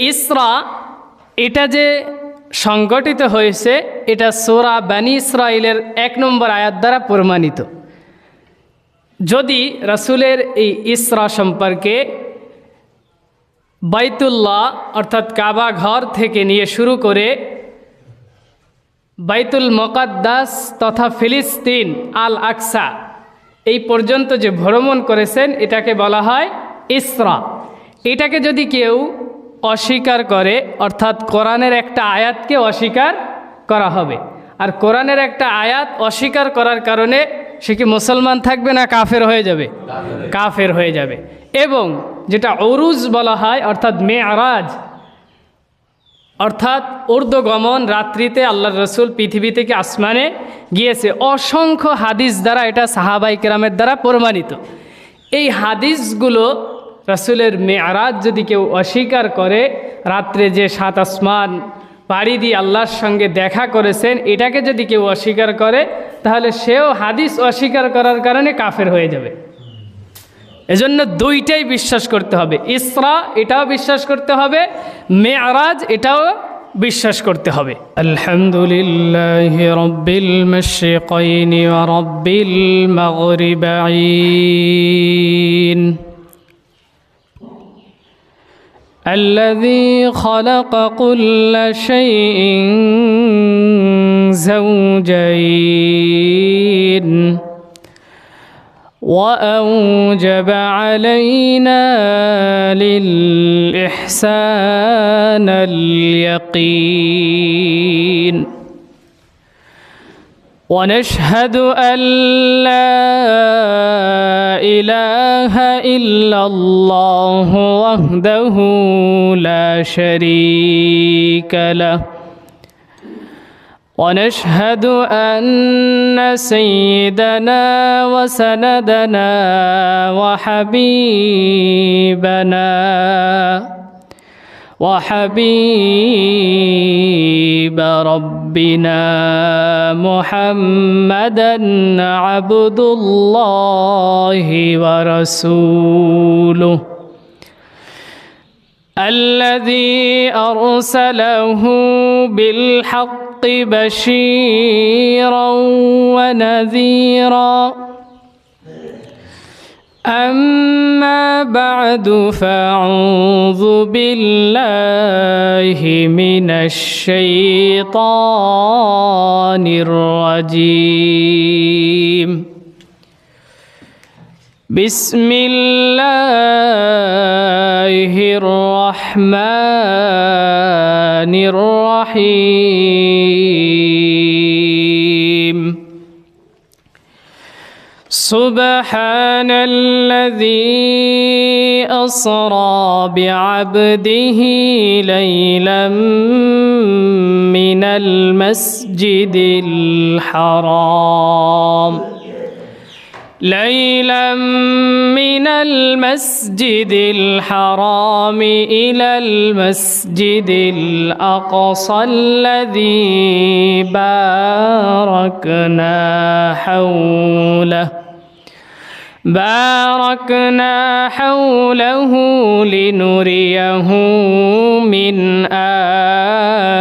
ইসরা এটা যে সংগঠিত হয়েছে এটা সূরা বনী ইসরাইলের 1 নম্বর আয়াত দ্বারা প্রমাণিত। যদি রাসূলের এই ইসরা সম্পর্কে বাইতুল্লাহ অর্থাৎ কাবা ঘর থেকে নিয়ে শুরু করে বাইতুল মুকাদ্দাস তথা ফিলিস্তিন আল আকসা এই পর্যন্ত যে ভ্রমণ করেছেন এটাকে বলা হয় ইসরা। এটাকে যদি কেউ অস্বীকার করে অর্থাৎ কোরআনের একটা আয়াতকে অস্বীকার করা হবে, আর কোরআনের একটা আয়াত অস্বীকার করার কারণে সে কি মুসলমান থাকবে না কাফের হয়ে যাবে? কাফের হয়ে যাবে। এবং যেটা উরুজ বলা হয় অর্থাৎ মেরাজ অর্থাৎ ঊর্ধ্বগমন, রাত্রিতে আল্লাহর রসুল পৃথিবী থেকে আসমানে গিয়েছে, অসংখ্য হাদিস দ্বারা এটা সাহাবাই কেরামের দ্বারা প্রমাণিত। এই হাদিসগুলো রসুলের মেরাজ যদি কেউ অস্বীকার করে, রাত্রে যে 7 আসমান পাড়ি দিয়ে আল্লাহর সঙ্গে দেখা করেছেন এটাকে যদি কেউ অস্বীকার করে তাহলে সেও হাদিস অস্বীকার করার কারণে কাফের হয়ে যাবে। এজন্য দুইটাই বিশ্বাস করতে হবে, ইসরা এটাও বিশ্বাস করতে হবে, মেরাজ এটাও বিশ্বাস করতে হবে। আলহামদুলিল্লাহি রাব্বিল মাশরিকাইনি ওয়া রাব্বিল মাগরিবাইন الذي خلق كل شيء زوجين وأوجب علينا للإحسان اليقين ونشهد أن لا إله إلا الله وحده لا شريك له ونشهد أن سيدنا وسندنا وحبيب ربنا محمدا عبد الله ورسوله الذي أرسله بالحق بشيرا ونذيرا أما بعد فأعوذ بالله من الشيطان الرجيم بسم الله الرحمن الرحيم سبحان الذي أسرى بعبده ليلا من المسجد الحرام إلى المسجد الأقصى الذي باركنا حوله لنريه من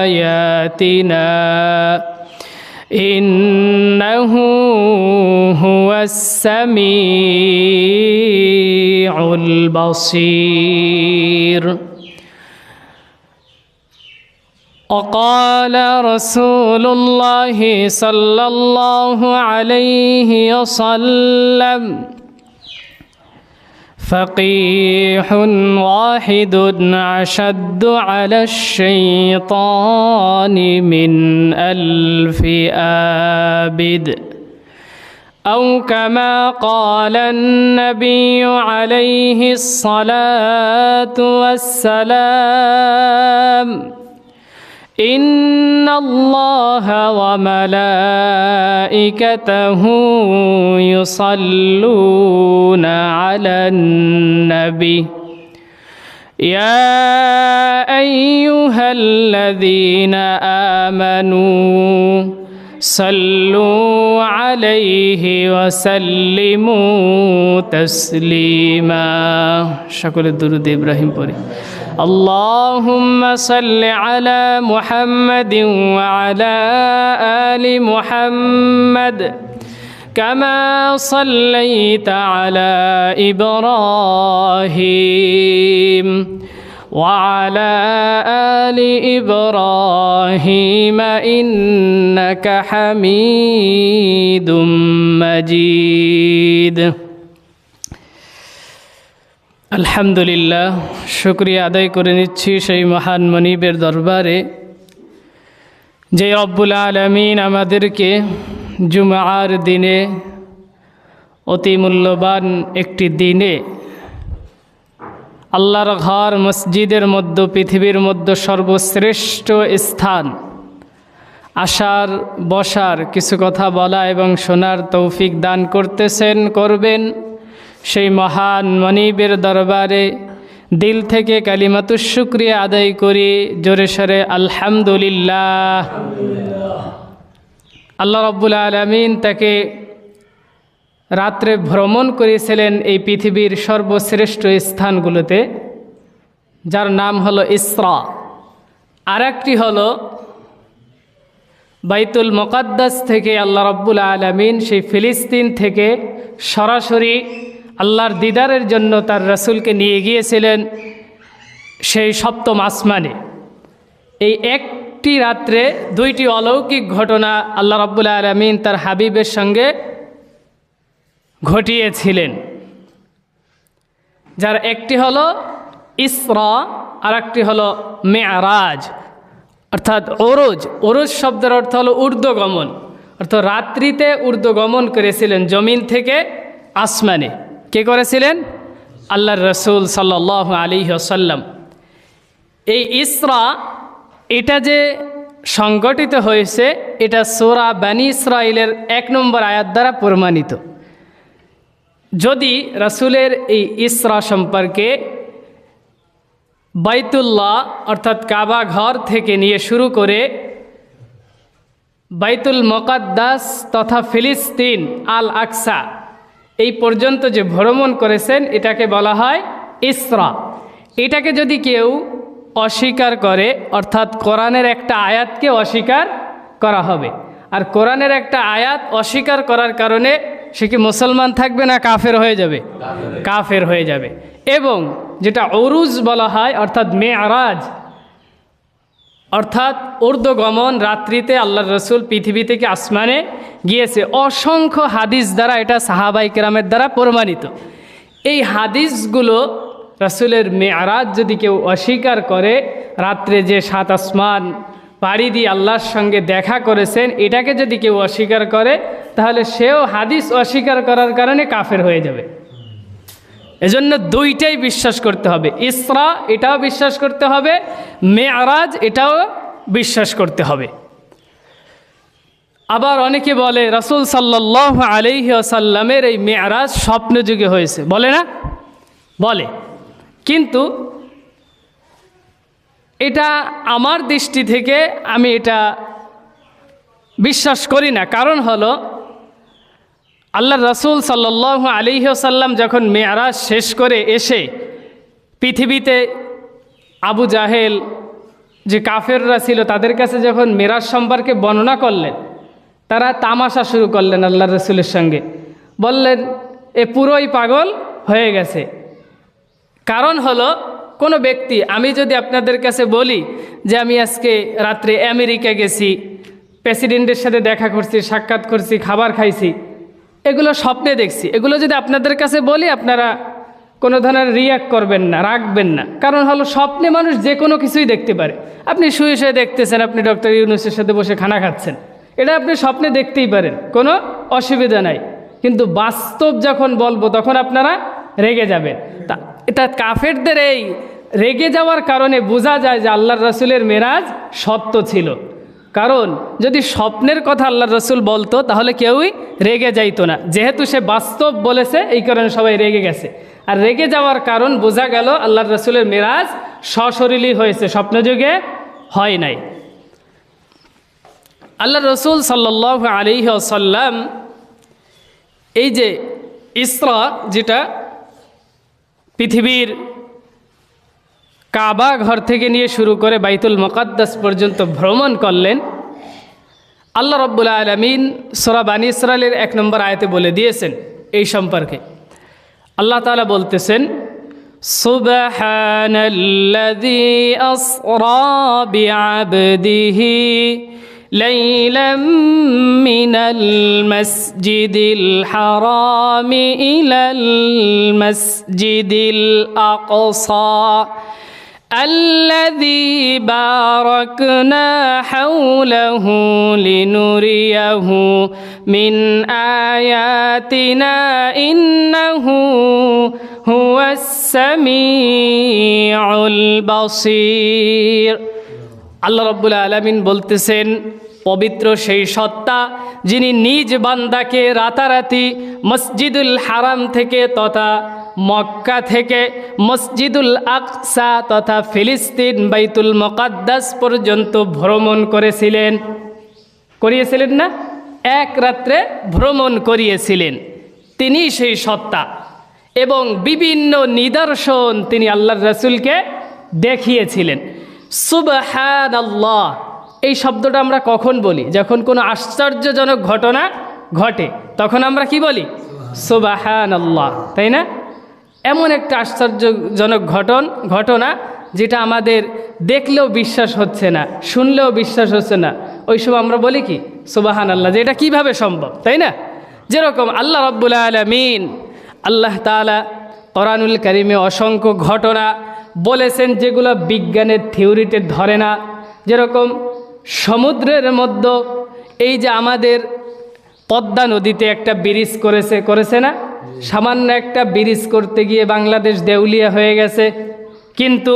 آياتنا إنه هو السميع البصير وقال رسول الله صلى الله عليه وسلم فقيح واحد أشد على الشيطان من 1000 عابد أو كما قال النبي عليه الصلاة والسلام إن الله وملائكته يصلون على النبي يا أيها الذين آمنوا صلوا عليه وسلموا تسليما। সকলে দুরূদ ইব্রাহিম পড়ি। اللهم صل على محمد وعلى آل محمد كما صليت على إبراهيم وعلى آل إبراهيم إنك حميد مجيد আলহামদুলিল্লাহ, শুকরিয়া আদায় করে নিচ্ছি সেই মহান মনিবের দরবারে যে রব্বুল আলামিন আমাদেরকে জুমার দিনে, অতি মূল্যবান একটি দিনে, আল্লাহর ঘর মসজিদের মধ্যে, পৃথিবীর মধ্যে সর্বশ্রেষ্ঠ স্থান, আসার বসার, কিছু কথা বলা এবং শোনার তৌফিক দান করতেছেন, করবেন। সেই মহান মনিবের দরবারে দিল থেকে কালিমাতুশ শুকরিয়া আদায় করি, জোরে সরে আলহামদুলিল্লাহ। আল্লাহ রাব্বুল আলামিন তাকে রাত্রে ভ্রমণ করেছিলেন এই পৃথিবীর সর্বশ্রেষ্ঠ স্থানগুলোতে, যার নাম হলো ইসরা। আর একটি হলো বাইতুল মুকাদ্দাস থেকে আল্লাহ রাব্বুল আলামিন সেই ফিলিস্তিন থেকে সরাসরি আল্লাহর দিদারের জন্য তার রাসূলকে নিয়ে গিয়েছিলেন সেই সপ্তম আসমানে। এই একটি রাত্রে দুইটি অলৌকিক ঘটনা আল্লাহ রাব্বুল আলামিন তার হাবিবের সঙ্গে ঘটিয়েছিলেন, যার একটি হলো ইসরা আর একটি হলো মেরাজ, অর্থাৎ ওরজ। ওরজ শব্দের অর্থ হলো ঊর্ধ্বগমন, অর্থাৎ রাত্রিতে ঊর্ধ্বগমন করেছিলেন জমিন থেকে আসমানে। কে করেছিলেন? আল্লাহর রাসূল সাল্লাল্লাহু আলাইহি ওয়াসাল্লাম। এই ইসরা, এটা যে সংগঠিত হয়েছে, এটা সূরা বনী ইসরাঈলের 1 নম্বর আয়াত দ্বারা প্রমাণিত। যদি রাসূলের এই ইসরা সম্পর্কে বাইতুল্লাহ অর্থাৎ কাবা ঘর থেকে নিয়ে শুরু করে বাইতুল মুকাদ্দাস তথা ফিলিস্তিন আল আকসা এই পর্যন্ত যে ভ্রমণ করেছেন, এটাকে বলা হয় ইসরা। এটাকে যদি কেউ অস্বীকার করে, অর্থাৎ কোরআনের একটা আয়াতকে অস্বীকার করা হবে। আর কোরআনের একটা আয়াত অস্বীকার করার কারণে সে কি মুসলমান থাকবে না কাফের হয়ে যাবে? কাফের হয়ে যাবে। এবং যেটা উরুজ বলা হয় অর্থাৎ মেরাজ, অর্থাৎ ঊর্ধ্বগমন, রাত্রিতে আল্লাহর রাসূল পৃথিবী থেকে আসমানে গিয়েছে। অসংখ্য হাদিস দ্বারা এটা সাহাবায়ে কেরামের দ্বারা প্রমাণিত। এই হাদিসগুলো রাসূলের মেরাজ যদি কেউ অস্বীকার করে, রাত্রে যে 7 আসমান পাড়ি দিয়ে আল্লাহর সঙ্গে দেখা করেছেন, এটাকে যদি কেউ অস্বীকার করে, তাহলে সেও হাদিস অস্বীকার করার কারণে কাফের হয়ে যাবে। এজন্য দুইটাই বিশ্বাস করতে হবে, ইসরা এটাও বিশ্বাস করতে হবে, মেরাজ এটাও বিশ্বাস করতে হবে। আবার অনেকে বলে রাসূল সাল্লাল্লাহু আলাইহি ওয়াসাল্লামের এই মেরাজ স্বপ্ন যুগে হয়েছে, বলে না? বলে। কিন্তু এটা আমার দৃষ্টি থেকে আমি এটা বিশ্বাস করি না। কারণ হলো আল্লাহর রাসূল সাল্লাল্লাহু আলাইহি ওয়াসাল্লাম যখন মেরাজ শেষ করে এসে পৃথিবীতে আবু জাহেল যে কাফেররা ছিল তাদের কাছে যখন মেরাজ সম্পর্কে বর্ণনা করলেন, তারা তামাশা শুরু করলেন আল্লাহর রাসূলের সঙ্গে, বললেন এ পুরোই পাগল হয়ে গেছে। কারণ হলো কোনো ব্যক্তি, আমি যদি আপনাদের কাছে বলি যে আমি আজকে রাত্রে আমেরিকা গেছি, প্রেসিডেন্টের সাথে দেখা করছি, সাক্ষাৎ করছি, খাবার খাইছি, এগুলো স্বপ্নে দেখছি, এগুলো যদি আপনাদের কাছে বলি আপনারা কোনো ধরনের রিয়াক্ট করবেন না, রাখবেন না। কারণ হলো স্বপ্নে মানুষ যে কোনো কিছুই দেখতে পারে। আপনি শুয়ে শুয়ে দেখতেছেন আপনি ডক্টর ইউনূসের সাথে বসে খানা খাচ্ছেন, এটা আপনি স্বপ্নে দেখতেই পারেন, কোনো অসুবিধা নাই। কিন্তু বাস্তব যখন বলবো তখন আপনারা রেগে যাবেন। তা এটা কাফেরদের এই রেগে যাওয়ার কারণে বোঝা যায় যে আল্লাহর রাসূলের মেরাজ সত্য ছিল। কারণ যদি স্বপ্নের কথা আল্লাহর রাসূল বলতো তাহলে কেউই রেগে যাইতো না, যেহেতু সে বাস্তব বলেছে এই কারণে সবাই রেগে গেছে। আর রেগে যাওয়ার কারণ বোঝা গেল আল্লাহর রাসূলের মেরাজ সশরীরই হয়েছে, স্বপ্নযুগে হয় নাই। আল্লাহর রাসূল সাল্লাল্লাহু আলাইহি ওয়াসাল্লাম এই যে ইসরা, যেটা পৃথিবীর কাবা ঘর থেকে নিয়ে শুরু করে বাইতুল মুকাদ্দাস পর্যন্ত ভ্রমণ করলেন। আল্লাহ রাব্বুল আলামিন সূরা বানী ইসরাইলের 1 নম্বর আয়াতে বলে দিয়েছেন এই সম্পর্কে। আল্লাহ তাআলা বলতেছেন, সুবহানাল্লাযী আসরা বিআবদিহি লাইলাম মিনাল মাসজিদিল হারামি ইলাল মাসজিদিল আকসা الذي باركنا حوله لنريه من آياتنا إنه هو السميع البصير। আল্লাহ রাব্বুল আলামিন বলতেছেন, পবিত্র সেই সত্তা যিনি নিজ বান্দাকে রাতারাতি মসজিদুল হারাম থেকে তথা মক্কা থেকে মসজিদুল আকসা তথা ফিলিস্তিন বাইতুল মুকাদ্দাস পর্যন্ত ভ্রমণ করিয়েছিলেন না, এক রাত্রে ভ্রমণ করিয়েছিলেন। তিনি সেই সত্তা এবং বিভিন্ন নিদর্শন তিনি আল্লাহর রাসূলকে দেখিয়েছিলেন। সুবহানাল্লাহ এই শব্দটা আমরা কখন বলি? যখন কোনো আশ্চর্যজনক ঘটনা ঘটে তখন আমরা কি বলি? সুবহানাল্লাহ, তাই না? এমন একটা আশ্চর্যজনক ঘটনা যেটা আমাদের দেখলেও বিশ্বাস হচ্ছে না, শুনলেও বিশ্বাস হচ্ছে না, ওই সময় আমরা বলি কি? সুবহানাল্লাহ, যে এটা কীভাবে সম্ভব, তাই না? যেরকম আল্লাহ রাব্বুল আলামিন আল্লাহ তাআলা কোরআনুল কারীমে অসংখ্য ঘটনা বলেছেন যেগুলো বিজ্ঞানের থিওরিতে ধরে না। যেরকম সমুদ্রের মধ্যে এই যে আমাদের পদ্মা নদীতে একটা ব্রিজ করেছে না, সামান্য একটা ব্রিজ করতে গিয়ে বাংলাদেশ দেউলিয়া হয়ে গেছে। কিন্তু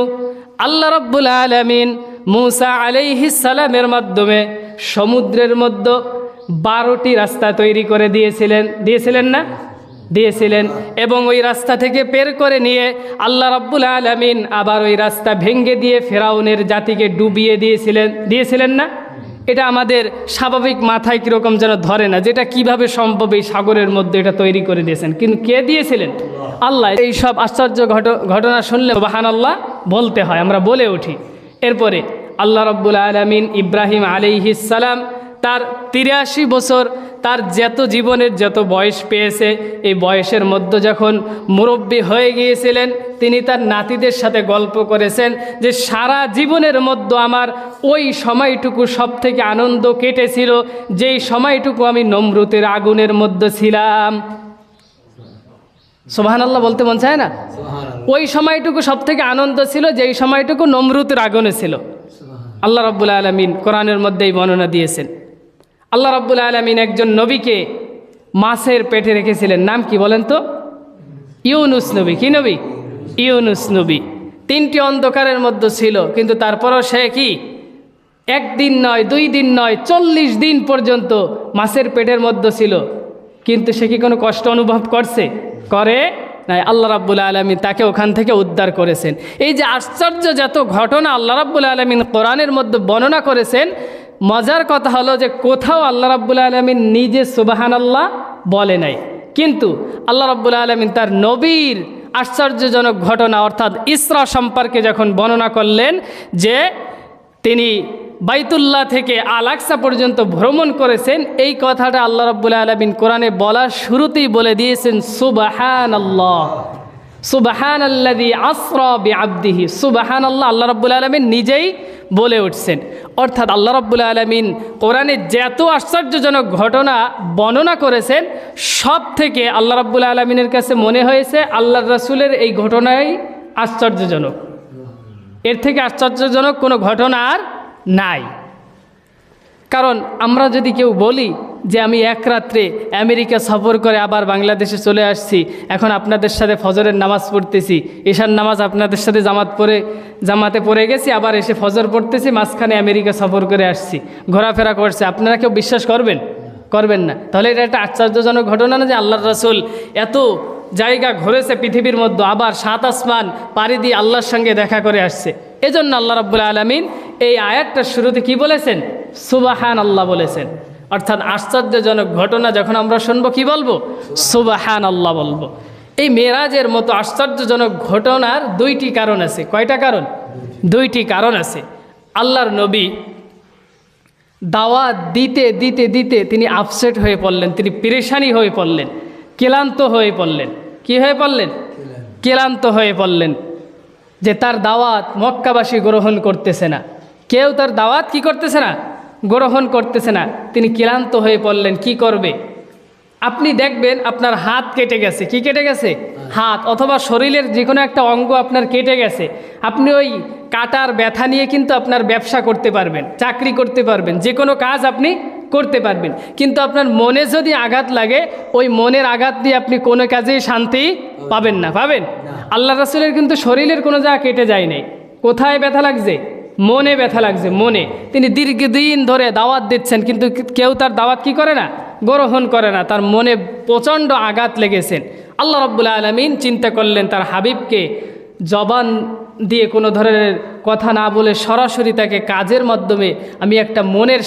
আল্লাহ রাব্বুল আলামিন মূসা আলাইহিস সালামের মাধ্যমে সমুদ্রের মধ্যে 12টি রাস্তা তৈরি করে দিয়েছিলেন না? দিয়েছিলেন। এবং ওই রাস্তা থেকে বের করে নিয়ে আল্লাহ রাব্বুল আলামিন আবার ওই রাস্তা ভেঙে দিয়ে ফেরাউনের জাতিকে ডুবিয়ে দিয়েছিলেন না? এটা আমাদের স্বাভাবিক মাথায় কীরকম যেন ধরে না, যেটা কিভাবে সম্ভব এই সাগরের মধ্যে এটা তৈরি করে দিয়েছেন। কিন্তু কে দিয়েছিলেন? আল্লাহ। এই সব আশ্চর্য ঘটনা শুনলে সুবহানাল্লাহ বলতে হয়, আমরা বলে উঠি। এরপরে আল্লাহ রাব্বুল আলামিন ইব্রাহিম আলাইহিস সালাম তার 83 বছর তার জীবনের যত বয়স পেয়েছে, এই বয়সের মধ্যে যখন মুরব্বী হয়ে গিয়েছিলেন, তিনি তার নাতিদের সাথে গল্প করেছেন যে সারা জীবনের মধ্যে আমার ওই সময়টুকু সব থেকে আনন্দ কেটেছিল যেই সময়টুকু আমি নমরুতের আগুনের মধ্যে ছিলাম। সুবহানাল্লাহ বলতে মন চায় না? ওই সময়টুকু সব থেকে আনন্দ ছিল যেই সময়টুকু নমরুতের আগুনে ছিল। আল্লাহ রাব্বুল আলামিন কোরআনের মধ্যেই বর্ণনা দিয়েছেন। আল্লাহ রাব্বুল আলামিন একজন নবীকে মাছের পেটে রেখেছিলেন, নাম কি বলেন তো? ইউনুস নবী। কি নবী? ইউনুস নবী। 3টি অন্ধকারের মধ্যে ছিল, কিন্তু তারপরও সে কি 1 দিন নয় 2 দিন নয় 40 দিন পর্যন্ত মাছের পেটের মধ্যে ছিল। কিন্তু সে কি কোনো কষ্ট অনুভব করে নাই? আল্লাহ রাব্বুল আলামিন তাকে ওখান থেকে উদ্ধার করেছেন। এই যে আশ্চর্যজাত ঘটনা আল্লাহ রাব্বুল আলামিন কোরআনের মধ্যে বর্ণনা করেছেন, মজার কথা হলো যে কোথাও আল্লাহ রাব্বুল আলামিন নিজে সুবহানাল্লাহ বলে নাই, কিন্তু আল্লাহ রাব্বুল আলামিন তার নবীর আশ্চর্যজনক ঘটনা অর্থাৎ ইসরা সম্পর্কে যখন বর্ণনা করলেন যে তিনি বাইতুল্লাহ থেকে আল আকসা পর্যন্ত ভ্রমণ করেছেন, এই কথাটা আল্লাহ রাব্বুল আলামিন কোরআনে বলার শুরুতেই বলে দিয়েছেন সুবহানাল্লাহ, সুবহানাল্লাযী আসরা বিআবদিহি। সুবহানাল্লাহ আল্লাহ রাব্বুল আলামিন নিজেই বলে উঠছেন। অর্থাৎ আল্লাহ রাব্বুল আলামিন কোরআনে যত আশ্চর্যজনক ঘটনা বর্ণনা করেছেন, সব থেকে আল্লাহ রাব্বুল আলামিনের কাছে মনে হয়েছে আল্লাহর রাসূলের এই ঘটনাই আশ্চর্যজনক। এর থেকে আশ্চর্যজনক কোনো ঘটনা আর নাই। কারণ আমরা যদি কেউ বলি যে আমি এক রাত্রে আমেরিকা সফর করে আবার বাংলাদেশে চলে আসছি, এখন আপনাদের সাথে ফজরের নামাজ পড়তেছি, এশার নামাজ আপনাদের সাথে জামাতে পড়ে গেছি, আবার এসে ফজর পড়তেছি, মাঝখানে আমেরিকা সফর করে আসছি, ঘোরাফেরা করছে, আপনারা কেউ বিশ্বাস করবেন না। তাহলে এটা একটা আশ্চর্যজনক ঘটনা না যে আল্লাহর রাসূল এত জায়গা ঘুরেছে পৃথিবীর মধ্যে, আবার 7 আসমান পাড়ি দিয়ে আল্লাহর সঙ্গে দেখা করে আসছে। এজন্য আল্লাহ রাব্বুল আলামিন এই আয়াতটার শুরুতে কি বলেছেন? সুবহানাল্লাহ বলেছেন। অর্থাৎ আশ্চর্যজনক ঘটনা যখন আমরা শুনবো কি বলবো? সুবহানাল্লাহ বলবো। এই মেরাজের মতো আশ্চর্যজনক ঘটনার 2টি কারণ আছে। কয়টা কারণ? দুইটি কারণ আছে। আল্লাহর নবী দাওয়াত দিতে দিতে দিতে তিনি আপসেট হয়ে পড়লেন, তিনি পেরেশানি হয়ে পড়লেন, ক্লান্ত হয়ে পড়লেন। কি হয়ে পড়লেন? ক্লান্ত হয়ে পড়লেন, যে তার দাওয়াত মক্কাবাসী গ্রহণ করতেছে না, কেউ তার দাওয়াত কি করতেছে না, গ্রহণ করতেছে না। তিনি ক্লান্ত হয়ে পড়লেন, কি করবে? আপনি দেখবেন আপনার হাত কেটে গেছে, কি কেটে গেছে? হাত, অথবা শরীরের যে কোনো একটা অঙ্গ আপনার কেটে গেছে, আপনি ওই কাটার ব্যথা নিয়ে কিন্তু আপনার ব্যবসা করতে পারবেন, চাকরি করতে পারবেন, যে কোনো কাজ আপনি করতে পারবেন। কিন্তু আপনার মনে যদি আঘাত লাগে, ওই মনের আঘাত দিয়ে আপনি কোনো কাজেই শান্তি পাবেন না। পাবেন? আল্লাহ রাসূলের কিন্তু শরীরের কোনো জায়গা কেটে যায় নাই। কোথায় ব্যথা লাগছে? মনে ব্যথা লাগছে, মনে। তিনি দীর্ঘদিন ধরে দাওয়াত দিচ্ছেন, কিন্তু কেউ তার দাওয়াত কি করে না, গ্রহণ করে না। তার মনে প্রচণ্ড আঘাত লেগেছেন। আল্লাহ রাব্বুল আলামিন চিন্তা করলেন তার হাবিবকে জবান দিয়ে কোনো ধরনের কথা না বলে সরাসরি তাকে কাজের মাধ্যমে আমি একটা মনের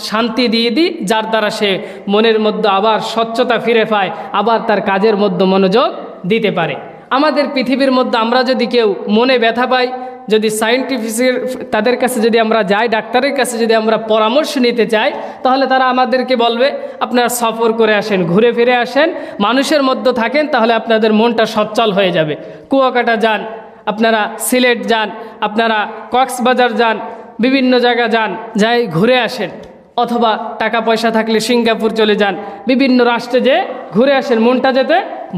শান্তি দিয়ে দিই, যার দ্বারা সে মনের মধ্যে আবার স্বচ্ছতা ফিরে পায়, আবার তার কাজের মধ্যে মনোযোগ দিতে পারে। আমাদের পৃথিবীর মধ্যে আমরা যদি কেউ মনে ব্যথা পাই, যদি সায়েন্টিফিকের তাদের কাছে যদি আমরা যাই, ডাক্তারের কাছে যদি আমরা পরামর্শ নিতে চাই, তাহলে তারা আমাদেরকে বলবে আপনারা সফর করে আসেন, ঘুরে ফিরে আসেন, মানুষের মধ্যে থাকেন, তাহলে আপনাদের মনটা সচ্ছল হয়ে যাবে। কুয়াকাটা যান, আপনারা সিলেট যান, আপনারা কক্সবাজার যান, বিভিন্ন জায়গা যান, যাই ঘুরে আসেন, অথবা টাকা পয়সা থাকলে সিঙ্গাপুর চলে যান, বিভিন্ন রাষ্ট্রে যে ঘুরে আসেন, মনটা যেতে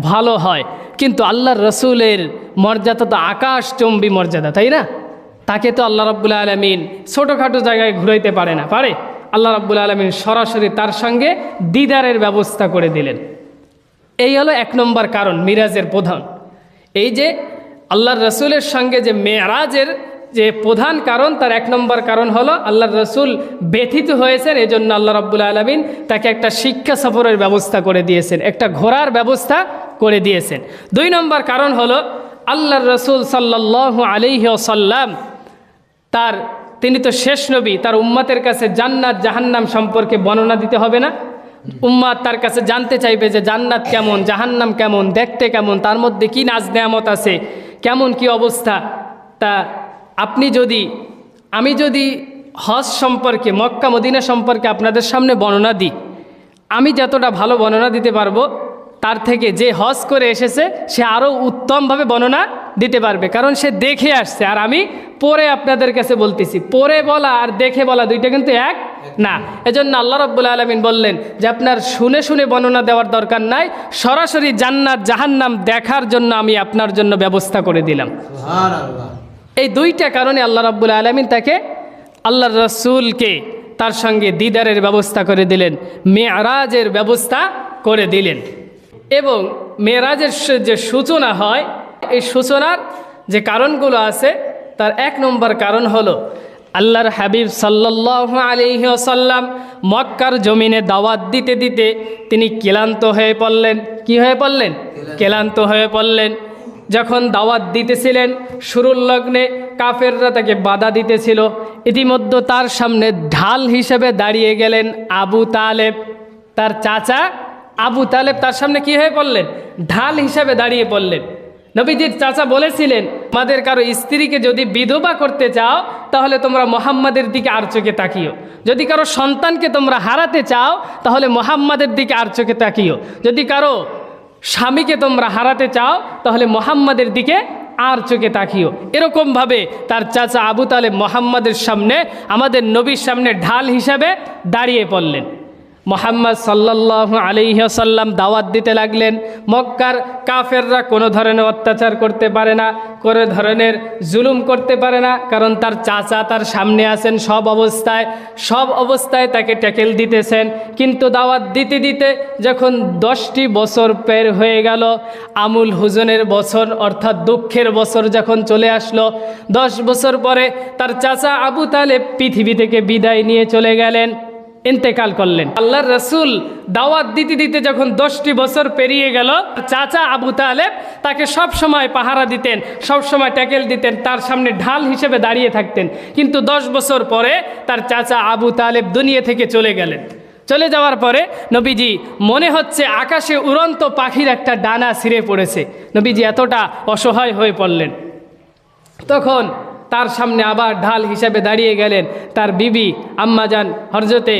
ভালো হয়। কিন্তু আল্লাহর রসুলের মর্যাদা তো আকাশচম্বী মর্যাদা, তাই না? তাকে তো আল্লাহ রাব্বুল আলামিন ছোটোখাটো জায়গায় ঘুরাইতে পারে না, পারে? আল্লাহ রাব্বুল আলামিন সরাসরি তার সঙ্গে দিদারের ব্যবস্থা করে দিলেন। এই হলো এক নম্বর কারণ, মিরাজের প্রধান। এই যে আল্লাহর রসুলের সঙ্গে যে মেরাজের যে প্রধান কারণ, তার এক নম্বর কারণ হলো আল্লাহর রসুল ব্যথিত হয়েছেন, এই জন্য আল্লাহ রাব্বুল আলামিন তাকে একটা শিক্ষা সফরের ব্যবস্থা করে দিয়েছেন, একটা ঘোরার ব্যবস্থা করে দিয়েছেন। দুই নম্বর কারণ হলো আল্লাহর রসুল সাল্লাল্লাহু আলাইহি ওয়াসাল্লাম তিনি তো শেষ নবী, তার উম্মতের কাছে জান্নাত জাহান্নাম সম্পর্কে বর্ণনা দিতে হবে না? উম্মাত তার কাছে জানতে চাইবে যে জান্নাত কেমন, জাহান্নাম কেমন, দেখতে কেমন, তার মধ্যে কি নাজ নেয়ামত আছে, কেমন কি অবস্থা। তা আমি যদি হজ সম্পর্কে, মক্কা মদিনা সম্পর্কে আপনাদের সামনে বর্ণনা দিই, আমি যতটা ভালো বর্ণনা দিতে পারবো, তার থেকে যে হজ করে এসেছে সে আরও উত্তমভাবে বর্ণনা দিতে পারবে, কারণ সে দেখে আসছে। আর আমি পরে আপনাদের কাছে বলতেছি, পরে বলা আর দেখে বলা দুইটা কিন্তু এক না। এজন্য আল্লাহ রাব্বুল আলামিন বললেন যে আপনার শুনে শুনে বর্ণনা দেওয়ার দরকার নাই, সরাসরি জান্নাত জাহান্নাম দেখার জন্য আমি আপনার জন্য ব্যবস্থা করে দিলাম। সুবহানাল্লাহ। এই দুইটা কারণে আল্লাহ রাব্বুল আলামিন তাকে, আল্লাহর রাসূলকে তার সঙ্গে দিদারের ব্যবস্থা করে দিলেন, মেরাজের ব্যবস্থা করে দিলেন। এবং মেরাজের যে সূচনা হয়, এই সূচনার যে কারণগুলো আছে, তার এক নম্বর কারণ হলো আল্লাহর হাবিব সাল্লাল্লাহু আলাইহি ওয়াসাল্লাম মক্কার জমিনে দাওয়াত দিতে দিতে তিনি ক্লান্ত হয়ে পড়লেন। কি হয়ে পড়লেন? ক্লান্ত হয়ে পড়লেন। যখন দাওয়াত দিতেছিলেন, শুরুর লগ্নে কাফেররা তাকে বাধা দিতেছিল। ইতিমধ্যে তার সামনে ঢাল হিসেবে দাঁড়িয়ে গেলেন আবু তালেব, তার চাচা আবু তালেব তার সামনে কি হয়ে পড়লেন? ঢাল হিসাবে দাঁড়িয়ে পড়লেন। নবীজির চাচা বলেছিলেন, আমাদের কারো স্ত্রীকে যদি বিধবা করতে চাও, তাহলে তোমরা মুহাম্মাদের দিকে আর চোখে তাকিও। যদি কারো সন্তানকে তোমরা হারাতে চাও, তাহলে মুহাম্মাদের দিকে আর চোখে তাকিও। যদি কারো স্বামীকে তোমরা হারাতে চাও, তাহলে মুহাম্মাদের দিকে আর চোখে তাকিও। এরকমভাবে তার চাচা আবু তালেব মুহাম্মাদের সামনে, আমাদের নবীর সামনে ঢাল হিসাবে দাঁড়িয়ে পড়লেন। মুহাম্মদ সাল্লাল্লাহু আলাইহি ওয়াসাল্লাম দাওয়াত দিতে লাগলেন। মক্কার কাফেররা কোনো ধরনের অত্যাচার করতে পারে না, কোনো ধরনের জুলুম করতে পারে না, কারণ তার চাচা তার সামনে আছেন সব অবস্থায় তাকে ট্যাকেল দিতেছেন। কিন্তু দাওয়াত দিতে দিতে যখন 10টি বছর পের হয়ে গেল, আমুল হুজনের বছর অর্থাৎ দুঃখের বছর যখন চলে আসলো, 10 বছর পরে তার চাচা আবু তালেব পৃথিবী থেকে বিদায় নিয়ে চলে গেলেন, ইন্তেকাল করলেন। আল্লাহর রাসূল দাওয়াত দিতে দিতে যখন 10টি বছর পেরিয়ে গেল, চাচা আবু তালেব তাকে সব সময় পাহারা দিতেন, সব সময় ট্যাকেল দিতেন, তার সামনে ঢাল হিসেবে দাঁড়িয়ে থাকতেন। কিন্তু 10 বছর পরে তার চাচা আবু তালেব দুনিয়া থেকে চলে গেলেন। চলে যাওয়ার পরে নবীজি মনে হচ্ছে আকাশে উড়ন্ত পাখির একটা ডানা ছিঁড়ে পড়েছে। নবীজি এতটা অসহায় হয়ে পড়লেন। তখন তার সামনে আবার ঢাল হিসাবে দাঁড়িয়ে গেলেন তার বিবি আম্মাজান হযরতে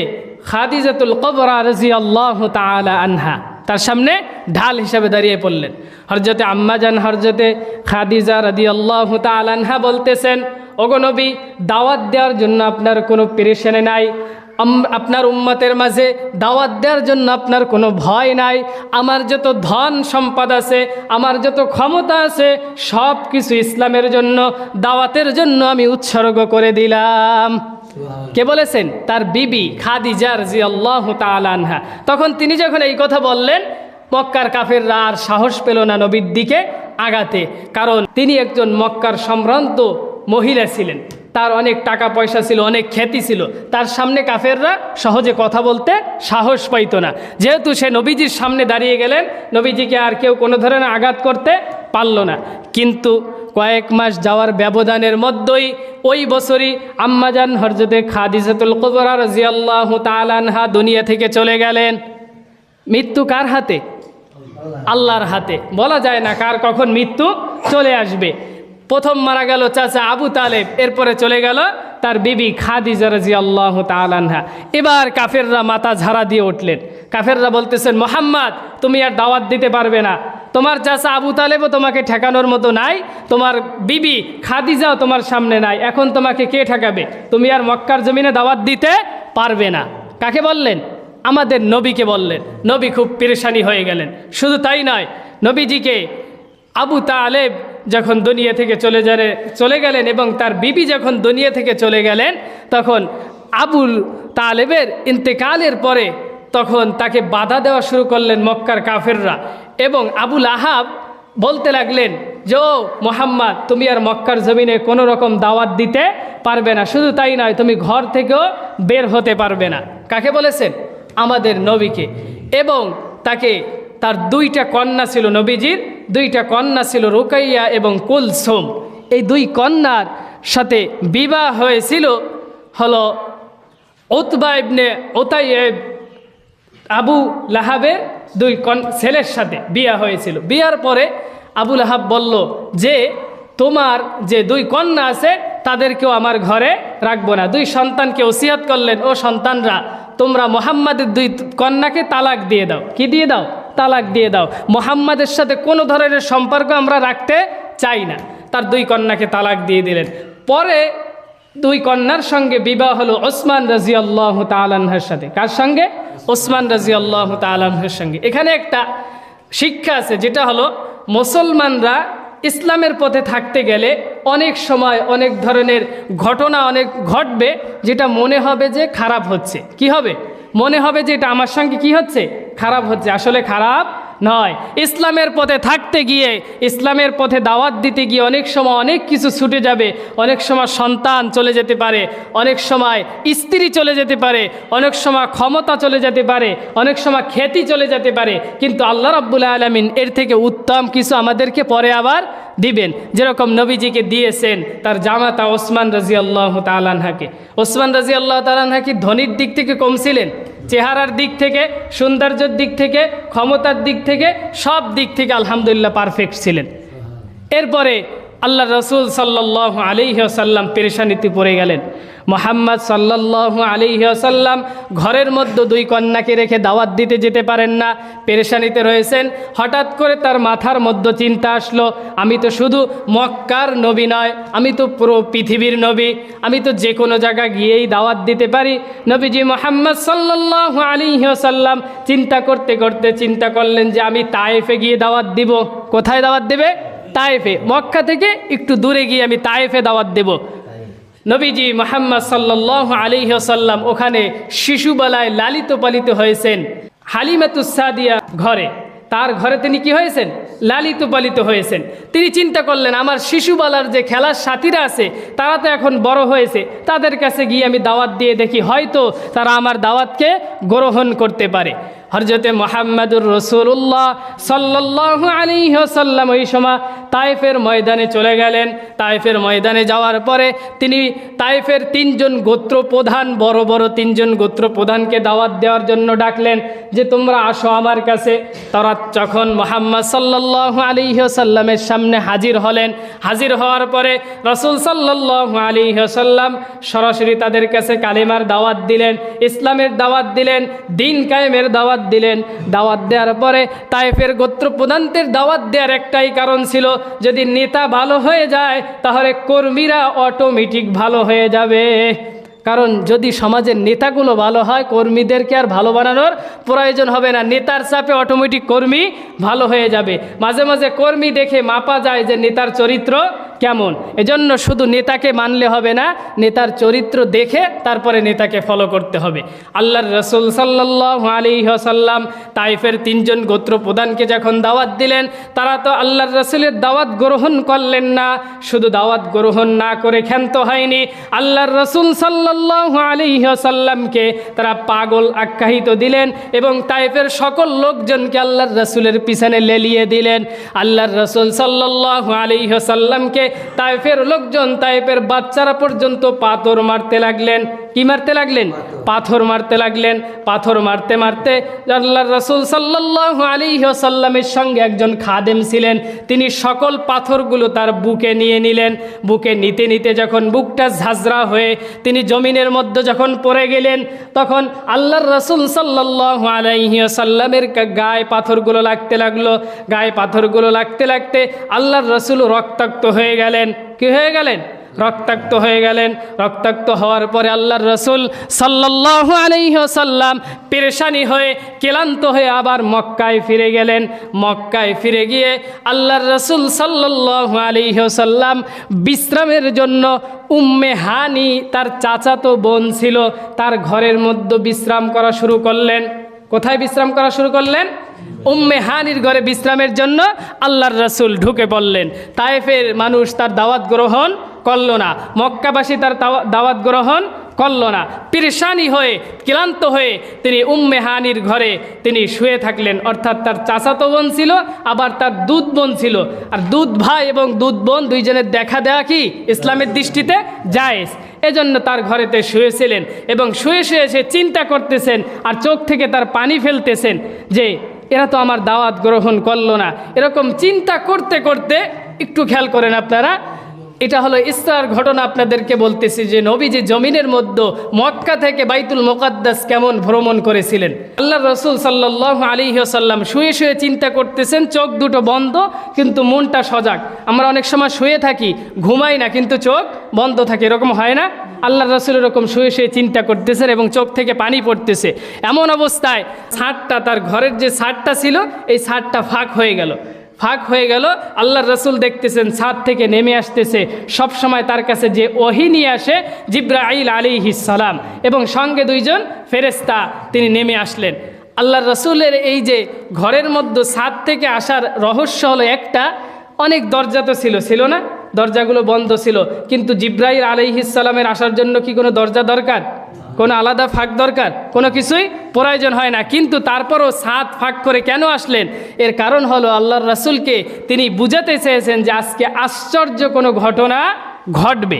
খাদিজাতুল কুবরা রাদিয়াল্লাহু তাআলা আনহা। তার সামনে ঢাল হিসাবে দাঁড়িয়ে পড়লেন। হযরতে আম্মাজান হযরতে খাদিজা রাদিয়াল্লাহু তাআলা আনহা বলতেছেন, ওগো নবী, দাওয়াত দেওয়ার জন্য আপনার কোনো পেরেশানি নাই, আপনার উম্মতের মাঝে দাওয়াত দেওয়ার জন্য আপনার কোনো ভয় নাই। আমার যত ধন সম্পদ আছে, আমার যত ক্ষমতা আছে, সব কিছু ইসলামের জন্য, দাওয়াতের জন্য আমি উৎসর্গ করে দিলাম। কে বলেছেন? তার বিবি খাদিজা রাদিয়াল্লাহু তাআলা আনহা। তখন তিনি যখন এই কথা বললেন, মক্কার কাফেররা আর সাহস পেল না নবীর দিকে আগাতে, কারণ তিনি একজন মক্কার সম্ভ্রান্ত মহিলা ছিলেন, তার অনেক টাকা পয়সা ছিল, অনেক খ্যাতি ছিল। তার সামনে কাফেররা সহজে কথা বলতে সাহস পাইত না। যেহেতু সে নবীজির সামনে দাঁড়িয়ে গেলেন, নবীজিকে আর কেউ কোনো ধরনের আঘাত করতে পারল না। কিন্তু কয়েক মাস যাওয়ার ব্যবধানের মধ্যেই ওই বছরই আম্মাজান হযরতে খাদিজাতুল কুবরা রাদিয়াল্লাহু তাআলা আনহা দুনিয়া থেকে চলে গেলেন। মৃত্যু কার হাতে? আল্লাহর হাতে। বলা যায় না কার কখন মৃত্যু চলে আসবে। প্রথম মারা গেল চাচা আবু তালেব, এরপরে চলে গেল তার বিবি খাদিজা রাদিয়াল্লাহু তাআলা আনহা। এবার কাফেররা মাথা ঝাড়া দিয়ে উঠলেন। কাফেররা বলতেছেন, মুহাম্মদ, তুমি আর দাওয়াত দিতে পারবে না, তোমার চাচা আবু তালেবও তোমাকে ঠেকানোর মতো নাই, তোমার বিবি খাদিজাও তোমার সামনে নাই, এখন তোমাকে কে ঠেকাবে? তুমি আর মক্কার জমিনে দাওয়াত দিতে পারবে না। কাকে বললেন? আমাদের নবীকে বললেন। নবী খুব পেরেশানি হয়ে গেলেন। শুধু তাই নয়, নবীজিকে আবু তালেব যখন দুনিয়া থেকে চলে গেলেন এবং তার বিবি যখন দুনিয়া থেকে চলে গেলেন, তখন আবুল তালেবের ইন্তেকালের পরে তখন তাকে বাধা দেওয়া শুরু করলেন মক্কার কাফেররা, এবং আবুল আহাব বলতে লাগলেন যে, ও মুহাম্মদ, তুমি আর মক্কার জমিনে কোনো রকম দাওয়াত দিতে পারবে না। শুধু তাই নয়, তুমি ঘর থেকেও বের হতে পারবে না। কাকে বলেছেন? আমাদের নবীকে। এবং তার দুইটা কন্যা ছিল, নবীজির দুইটা কন্যা ছিল, রুকাইয়া এবং কুলসুম। এই দুই কন্যার সাথে বিবাহ হয়েছিল হলো উতবা ইবনে উতাইব, আবু লাহাবের দুই ছেলের সাথে বিয়ে হয়েছিল। বিয়ার পরে আবু লাহাব বলল যে, তোমার যে দুই কন্যা আছে তাদেরকেও আমার ঘরে রাখবো না। দুই সন্তানকে ওসিয়াত করলেন, ও সন্তানরা, তোমরা মুহাম্মাদের দুই কন্যাকে তালাক দিয়ে দাও। কি দিয়ে দাও? তালাক দিয়ে দাও। মুহাম্মাদের সাথে কোনো ধরনের সম্পর্ক আমরা রাখতে চাই না। তার দুই কন্যাকে তালাক দিয়ে দিলেন। পরে দুই কন্যার সঙ্গে বিবাহ হলো ওসমান রাদিয়াল্লাহু তাআলা আনহুর সাথে। কার সঙ্গে? ওসমান রাদিয়াল্লাহু তাআলা আনহুর সঙ্গে। এখানে একটা শিক্ষা আছে, যেটা হলো মুসলমানরা ইসলামের পথে থাকতে গেলে অনেক সময় অনেক ধরনের ঘটনা অনেক ঘটবে, যেটা মনে হবে যে খারাপ হচ্ছে। কি হবে? মনে হবে যে এটা আমার সঙ্গে কি হচ্ছে? খারাপ হচ্ছে। আসলে খারাপ নয়। ইসলামের পথে থাকতে গিয়ে, ইসলামের পথে দাওয়াত দিতে গিয়ে অনেক সময় অনেক কিছু ছুটে যাবে। অনেক সময় সন্তান চলে যেতে পারে, অনেক সময় স্ত্রী চলে যেতে পারে, অনেক সময় ক্ষমতা চলে যেতে পারে, অনেক সময় খ্যাতি চলে যেতে পারে। কিন্তু আল্লাহ রাব্বুল আলামিন এর থেকে উত্তম কিছু আমাদেরকে পরে আবার দিবেন। যেরকম নবীজিকে দিয়েছেন তার জামাতা ওসমান রাদিয়াল্লাহু তাআলা আনহাকে। ওসমান রাদিয়াল্লাহু তাআলা আনহা কি ধনীর দিক থেকে কম ছিলেন? চেহারার দিক থেকে, সৌন্দর্যের দিক থেকে, ক্ষমতার দিক থেকে, সব দিক থেকে আলহামদুলিল্লাহ পারফেক্ট ছিলেন। এরপরে আল্লাহ রসুল সাল্লাল্লাহু আলাইহি ওয়াসাল্লাম পেরেশানিতে পড়ে গেলেন। মুহাম্মদ সাল্লাল্লাহু আলাইহি ওয়াসাল্লাম ঘরের মধ্যে দুই কন্যাকে রেখে দাওয়াত দিতে যেতে পারেন না, পেরেশানিতে রয়েছেন। হঠাৎ করে তার মাথার মধ্যে চিন্তা আসলো, আমি তো শুধু মক্কার নবী নয়, আমি তো পুরো পৃথিবীর নবী, আমি তো যে কোনো জায়গা গিয়েই দাওয়াত দিতে পারি। নবীজি মুহাম্মদ সাল্লাল্লাহু আলাইহি ওয়াসাল্লাম চিন্তা করতে করতে চিন্তা করলেন যে আমি তায়েফে গিয়ে দাওয়াত দিব। কোথায় দাওয়াত দেবে? তায়েফে। মক্কা থেকে একটু দূরে গিয়ে আমি তায়েফে দাওয়াত দেব। নবীজি মুহাম্মদ সাল্লাল্লাহু আলাইহি ওয়াসাল্লাম ওখানে শিশুবেলায় লালিত পালিত হয়েছেন হালিমাতুস সাদিয়া ঘরে। তার ঘরে তিনি কি হয়েছেন? লালিত পালিত হয়েছেন। তিনি চিন্তা করলেন, আমার শিশুবেলার যে খেলার সাথীরা আছে তারা তো এখন বড় হয়েছে, তাদের কাছে গিয়ে আমি দাওয়াত দিয়ে দেখি, হয়তো তারা আমার দাওয়াতকে গ্রহণ করতে পারে। হযরতে মুহাম্মদুর রাসূলুল্লাহ সাল্লাল্লাহু আলাইহি ওয়াসাল্লাম ওই সময় তায়েফের ময়দানে চলে গেলেন। তায়েফের ময়দানে যাওয়ার পরে তিনি তায়েফের 3জন গোত্র প্রধান, বড় বড় 3জন গোত্র প্রধানকে দাওয়াত দেওয়ার জন্য ডাকলেন যে তোমরা আসো আমার কাছে। তারা যখন মুহাম্মদ সাল্লাল্লাহু আলাইহি ওয়াসাল্লামের সামনে হাজির হলেন, হাজির হওয়ার পরে রাসূল সাল্লাল্লাহু আলাইহি ওয়াসাল্লাম সরাসরি তাদের কাছে কালেমার দাওয়াত দিলেন, ইসলামের দাওয়াত দিলেন, দিন কায়েমের দাওয়াত দিলেন। দাওয়াত দেওয়ার পরে তায়েফের গোত্র প্রধানদের দাওয়াত দেওয়ার একটাই কারণ ছিল, যদি নেতা ভালো হয়ে যায় তাহলে কর্মীরা অটোমেটিক ভালো হয়ে যাবে। কারণ যদি সমাজের নেতাগুলো ভালো হয়, কর্মীদেরকে আর ভালো বানানোর প্রয়োজন হবে না, নেতার চাপে অটোমেটিক কর্মী ভালো হয়ে যাবে। মাঝে মাঝে কর্মী দেখে মাপা যায় যে নেতার চরিত্র কেমন। এজন্য শুধু নেতাকে মানলে হবে না, নেতার চরিত্র দেখে তারপরে নেতাকে ফলো করতে হবে। আল্লাহর রাসূল সাল্লাল্লাহু আলাইহি ওয়াসাল্লাম তায়েফের 3জন গোত্র প্রধানকে যখন দাওয়াত দিলেন, তারা তো আল্লাহর রাসূলের দাওয়াত গ্রহণ করলেন না। শুধু দাওয়াত গ্রহণ না করে ক্ষান্ত হয়নি, আল্লাহর রাসূল সাল্লাল্লাহু আলাইহি ওয়াসাল্লামকে তারা পাগল আখ্যায়িত দিলেন এবং তায়েফের সকল লোকজনকে আল্লাহর রাসূলের পিছনে লেলিয়ে দিলেন। আল্লাহর রাসূল সাল্লাল্লাহু আলাইহি ওয়াসাল্লামকে তায়েফের লোকজন, তায়েফের বাচ্চারা পর্যন্ত পাথর মারতে লাগলেন। কি মারতে লাগলেন? পাথর মারতে লাগলেন। পাথর মারতে মারতে আল্লাহর রাসূল সাল্লাল্লাহু আলাইহি ওয়াসাল্লামের সঙ্গে একজন খাদেম ছিলেন, তিনি সকল পাথরগুলো তার বুকে নিয়ে নিলেন। বুকে নিতে নিতে যখন বুকটা ঝাঁঝরা হয়ে তিনি জমিনের মধ্যে যখন পড়ে গেলেন, তখন আল্লাহর রাসূল সাল্লাল্লাহু আলাইহি ওয়াসাল্লামের গায়ে পাথরগুলো লাগতে লাগলো। গায়ে পাথরগুলো লাগতে লাগতে আল্লাহর রাসূল রক্তাক্ত হয়ে গেলেন। কি হয়ে গেলেন? রক্তাক্ত হয়ে গেলেন। রক্তাক্ত হওয়ার পরে আল্লাহর রাসূল সাল্লাল্লাহু আলাইহি ওয়াসাল্লাম পেরেশানি হয়ে, ক্লান্ত হয়ে আবার মক্কায় ফিরে গেলেন। মক্কায় ফিরে গিয়ে আল্লাহর রাসূল সাল্লাল্লাহু আলাইহি ওয়াসাল্লাম বিশ্রামের জন্য উম্মে হানি, তার চাচাতো বোন ছিল, তার ঘরের মধ্যে বিশ্রাম করা শুরু করলেন। কোথায় বিশ্রাম করা শুরু করলেন? উম্মে হানির ঘরে বিশ্রামের জন্য আল্লাহর রাসূল ঢুকে পড়লেন। তায়েফের মানুষ তার দাওয়াত গ্রহণ করলো না, মক্কাবাসী তার দাওয়াত গ্রহণ করলো না। পেরেশানি হয়ে, ক্লান্ত হয়ে তিনি উম্মে হানির ঘরে তিনি শুয়ে থাকলেন। অর্থাৎ তার চাচাতো বোন ছিল, আবার তার দুধ বোন ছিল। আর দুধ ভাই এবং দুধ বোন দুইজনের দেখা দেওয়া কি ইসলামের দৃষ্টিতে জায়েজ। এজন্য তার ঘরেতে শুয়েছিলেন এবং শুয়ে শুয়ে সে চিন্তা করতেছেন আর চোখ থেকে তার পানি ফেলতেছেন যে এরা তো আমার দাওয়াত গ্রহণ করলো না। এরকম চিন্তা করতে করতে, একটু খেয়াল করেন আপনারা, এটা হলো ইসরার ঘটনা আপনাদেরকে বলতেছি যে নবীজি জমিনের মধ্যে মক্কা থেকে বাইতুল মুকাদ্দাস কেমন ভ্রমণ করেছিলেন। আল্লাহর রাসূল সাল্লাল্লাহু আলাইহি ওয়াসাল্লাম শুয়ে শুয়ে চিন্তা করতেছেন, চোখ দুটো বন্ধ কিন্তু মনটা সজাগ। আমরা অনেক সময় শুয়ে থাকি, ঘুমাই না কিন্তু চোখ বন্ধ থাকে, এরকম হয় না? আল্লাহর রাসূল এরকম শুয়ে শুয়ে চিন্তা করতেছেন এবং চোখ থেকে পানি পড়তেছে। এমন অবস্থায় ছাদটা, তার ঘরের যে ছাদটা ছিল, এই ছাদটা ফাঁক হয়ে গেল। ফাঁক হয়ে গেল। আল্লাহর রাসূল দেখতেছেন ছাদ থেকে নেমে আসতেছে সব সময় তার কাছে যে ওহী নিয়ে আসে জিবরাইল আলাইহিস সালাম, এবং সঙ্গে 2জন ফেরেশতা, তিনি নেমে আসলেন। আল্লাহর রাসূলের এই যে ঘরের মধ্যে ছাদ থেকে আসার রহস্য হলো একটা, অনেক দরজা তো ছিল না, দরজাগুলো বন্ধ ছিল, কিন্তু জিবরাইল আলাইহিস সালামের আসার জন্য কি কোনো দরজা দরকার? কোনো আলাদা ফাঁক দরকার? কোনো কিছুই প্রয়োজন হয় না। কিন্তু তারপরও ছাদ ফাঁক করে কেন আসলেন? এর কারণ হলো আল্লাহর রাসূলকে তিনি বুঝাতে চেয়েছেন যে আজকে আশ্চর্য কোনো ঘটনা ঘটবে।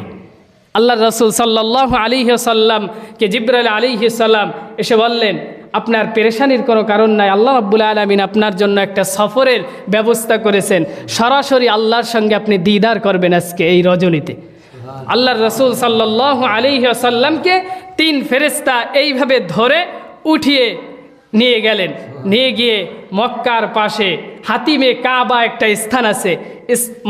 আল্লাহর রাসূল সাল্লাল্লাহু আলাইহি ওয়াসাল্লামকে জিবরাইল আলাইহিস সালাম এসে বললেন, আপনার পেরেশানির কোনো কারণ নাই, আল্লাহ রাব্বুল আলামিন আপনার জন্য একটা সফরের ব্যবস্থা করেছেন। সরাসরি আল্লাহর সঙ্গে আপনি দিদার করবেন আজকে এই রজনীতে। আল্লাহর রাসূল সাল্লাল্লাহু আলাইহি ওয়াসাল্লামকে 3 ফেরেশতা এইভাবে ধরে উঠিয়ে নিয়ে গেলেন। নিয়ে গিয়ে মক্কার পাশে হাতিমে কাবা একটা স্থান আছে,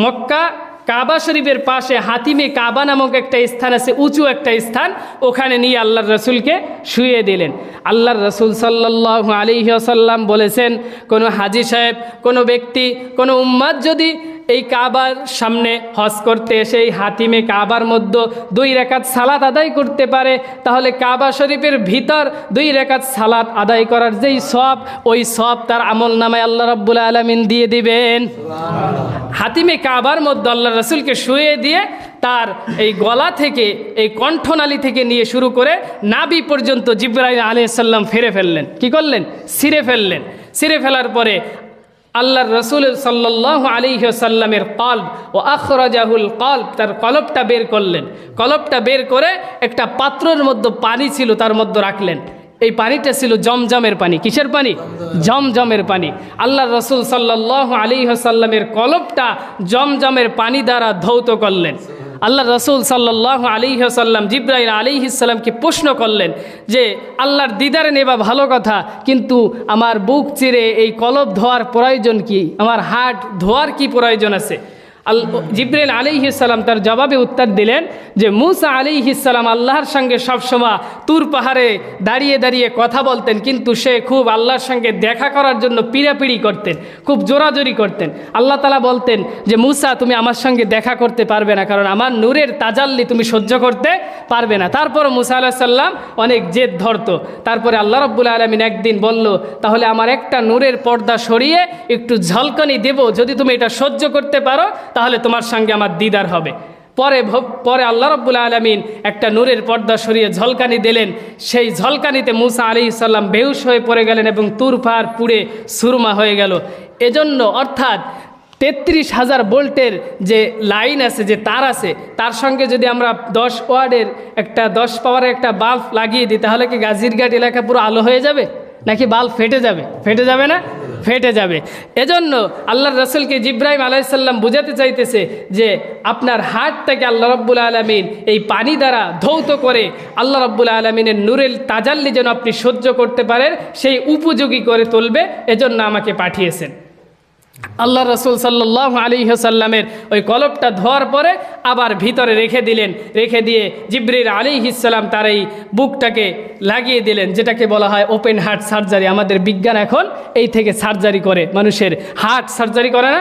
মক্কা কাবা শরীফের পাশে হাতিমে কাবা নামক একটা স্থান আছে, উঁচু একটা স্থান, ওখানে নিয়ে আল্লাহর রাসূলকে শুয়ে দিলেন। আল্লাহর রাসূল সাল্লাল্লাহু আলাইহি ওয়াসাল্লাম বলেছেন, কোনো হাজী সাহেব, কোনো ব্যক্তি, কোনো উম্মাত যদি এই কাবার সামনে হজ করতে এসে এই হাতিমে কাবার মধ্যে 2 রাকাত সালাত আদায় করতে পারে, তাহলে কাবা শরীফের ভিতর 2 রাকাত সালাত আদায় করার যেই সওয়াব, ওই সওয়াব তার আমল নামায় আল্লাহ রাব্বুল আলামিন দিয়ে দিবেন। হাতিমে কাবার মধ্যে আল্লাহ রাসূলকে শুয়ে দিয়ে তার এই গলা থেকে, এই কণ্ঠনালী থেকে নিয়ে শুরু করে নাভি পর্যন্ত জিবরাইল আলাইহিস সালাম ফেরে ফেললেন। কি করলেন? ছিঁড়ে ফেললেন। ছিঁড়ে ফেলার পরে আল্লাহর রাসূল সাল্লাল্লাহু আলাইহি ওয়াসাল্লামের কলব ও আখরাজাহুল কলব, তার কলবটা বের করলেন। কলবটা বের করে একটা পাত্রের মধ্যে পানি ছিল তার মধ্যে রাখলেন। এই পানিটা ছিল জমজমের পানি। কিসের পানি? জমজমের পানি। আল্লাহর রাসূল সাল্লাল্লাহু আলাইহি ওয়াসাল্লামের কলবটা জমজমের পানি দ্বারা ধৌত করলেন। আল্লাহ রসুল সাল্লাল্লাহু আলাইহি ওয়াসাল্লাম জিবরাইল আলাইহিস সালামকে প্রশ্ন করলেন যে আল্লাহর দিদারে নেবা ভালো কথা, কিন্তু আমার বুক চিরে এই কলব ধোয়ার প্রয়োজন কি? আমার হাট ধোয়ার কি প্রয়োজন আছে? জিবরাইল আলাইহিস সালাম তার জবাবে উত্তর দিলেন যে মুসা আলাইহিস সালাম আল্লাহর সঙ্গে সবসময় তুর পাহাড়ে দাঁড়িয়ে দাঁড়িয়ে কথা বলতেন, কিন্তু সে খুব আল্লাহর সঙ্গে দেখা করার জন্য পিড়াপিড়ি করতেন, খুব জোরাজোরি করতেন। আল্লাহ তাআলা বলতেন যে মুসা, তুমি আমার সঙ্গে দেখা করতে পারবে না, কারণ আমার নূরের তাজাল্লি তুমি সহ্য করতে পারবে না। তারপর মুসা আলাইহিস সালাম অনেক জেদ ধরতো। তারপরে আল্লাহ রাব্বুল আলামিন একদিন বলল, তাহলে আমার একটা নূরের পর্দা সরিয়ে একটু ঝলকানি দেব, যদি তুমি এটা সহ্য করতে পারো তাহলে তোমার সঙ্গে আমার দিদার হবে। পরে আল্লাহ রাব্বুল আলামিন একটা নূরের পর্দা সরিয়ে ঝলকানি দিলেন। সেই ঝলকানিতে মুসা আলাইহিস সালাম বেহুশ হয়ে পড়ে গেলেন এবং তুর পাহাড় পুড়ে সুরমা হয়ে গেল। এজন্য অর্থাৎ 33,000 ভোল্টের যে লাইন আছে, যে তার আছে, তার সঙ্গে যদি আমরা 10 ওয়াটের একটা 10 পাওয়ারের একটা বাল্ব লাগিয়ে দিই, তাহলে কি গাজীরঘাট এলাকা পুরো আলো হয়ে যাবে নাকি বাল্ব ফেটে যাবে? ফেটে যাবে না? ফেটে যাবে। এজন্য আল্লাহর রাসূলকে জিবরাইল আলাইহিস সালাম বুঝাতে চাইতেছে যে আপনার হাত থেকে আল্লাহ রাব্বুল আলামিন এই পানি দ্বারা ধৌত করে আল্লাহ রাব্বুল আলামিনের নূরের তাজাল্লি যেন আপনি সহ্য করতে পারেন, সেই উপযোগী করে তুলবে, এজন্য আমাকে পাঠিয়েছেন। আল্লাহ রসুল সাল্লাল্লাহু আলাইহি ওয়াসাল্লামের ওই কলবটা ধোয়ার পরে আবার ভিতরে রেখে দিলেন। রেখে দিয়ে জিবরিল আলাইহিস সালাম তার এই বুকটাকে লাগিয়ে দিলেন, যেটাকে বলা হয় ওপেন হার্ট সার্জারি। আমাদের বিজ্ঞান এখন এই থেকে সার্জারি করে, মানুষের হার্ট সার্জারি করে না,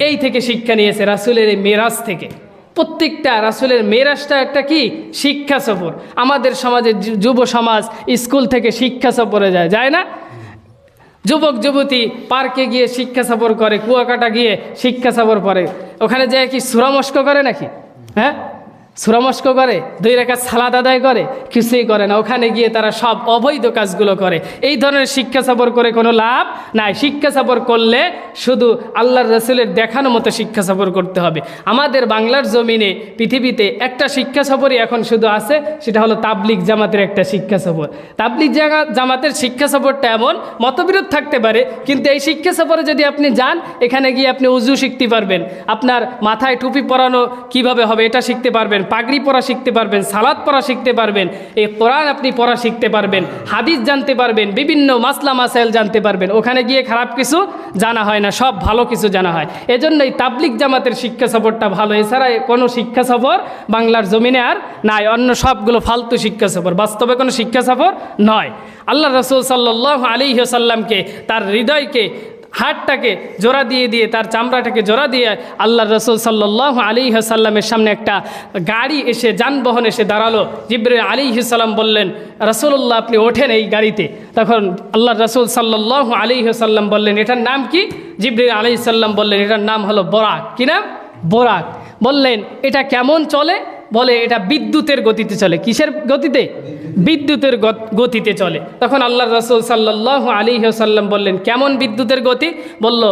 এই থেকে শিক্ষা নিয়েছে রাসূলের এই মেরাজ থেকে। প্রত্যেকটা রাসূলের মেরাজটা একটা কি শিক্ষা সফর। আমাদের সমাজে যুব সমাজ স্কুল থেকে শিক্ষা সফরে যায় না? যুবক যুবতী পার্কে গিয়ে শিক্ষা সফর করে, কুয়াকাটা গিয়ে শিক্ষা সফর করে, ওখানে যায় কি সুরামস্ক করে নাকি? হ্যাঁ, সুরামস্ক করে, 2 রাকাত সালাত আদায় করে? কিছুই করে না। ওখানে গিয়ে তারা সব অবৈধ কাজগুলো করে। এই ধরনের শিক্ষা সফর করে কোনো লাভ নাই। শিক্ষা সফর করলে শুধু আল্লাহর রাসূলের দেখানো মতো শিক্ষা সফর করতে হবে। আমাদের বাংলার জমিনে পৃথিবীতে একটা শিক্ষা সফরই এখন শুধু আছে, সেটা হলো তাবলিগ জামাতের একটা শিক্ষা সফর। তাবলিগ জামাতের শিক্ষা সফরটা এমন, মতবিরোধ থাকতে পারে, কিন্তু এই শিক্ষা সফরে যদি আপনি যান, এখানে গিয়ে আপনি উজু শিখতে পারবেন, আপনার মাথায় টুপি পরানো কিভাবে হবে এটা শিখতে পারবেন, পাগড়ি পরা শিখতে পারবেন, সালাত পড়া শিখতে পারবেন, এই কোরআন আপনি পড়া শিখতে পারবেন, হাদিস জানতে পারবেন, বিভিন্ন মাসলা মাসাইল জানতে পারবেন। ওখানে গিয়ে খারাপ কিছু জানা হয় না, সব ভালো কিছু জানা হয়। এজন্যই তাবলিগ জামাতের শিক্ষা সফরটা ভালো। এছাড়া কোনো শিক্ষা সফর বাংলার জমিনে আর নাই। অন্য সবগুলো ফালতু শিক্ষা সফর, বাস্তবে কোনো শিক্ষা সফর নয়। আল্লাহ রাসূল সাল্লাল্লাহু আলাইহি ওয়াসাল্লামকে, তার হৃদয়কে, হাড়টাকে জোড়া দিয়ে দিয়ে, তার চামড়াটাকে জোড়া দিয়ে আল্লাহ রসুল সাল্লাল্লাহু আলাইহি ওয়াসাল্লামের সামনে একটা গাড়ি এসে, যানবাহন এসে দাঁড়ালো। জিবরাইল আলাইহিস সালাম বললেন, রাসূলুল্লাহ আপনি ওঠেন এই গাড়িতে। তখন আল্লাহ রসুল সাল্লাল্লাহু আলাইহি ওয়াসাল্লাম বললেন, এটার নাম কি? জিবরাইল আলাইহিস সালাম বললেন, এটার নাম হলো বোরাক। কি নাম? বোরাক। বললেন, এটা কেমন চলে? বলে, এটা বিদ্যুতের গতিতে চলে। কিসের গতিতে? বিদ্যুতের গতিতে চলে। তখন আল্লাহ রাসূল সাল্লাল্লাহু আলাইহি ওয়াসাল্লাম বললেন, কেমন বিদ্যুতের গতি? বলল,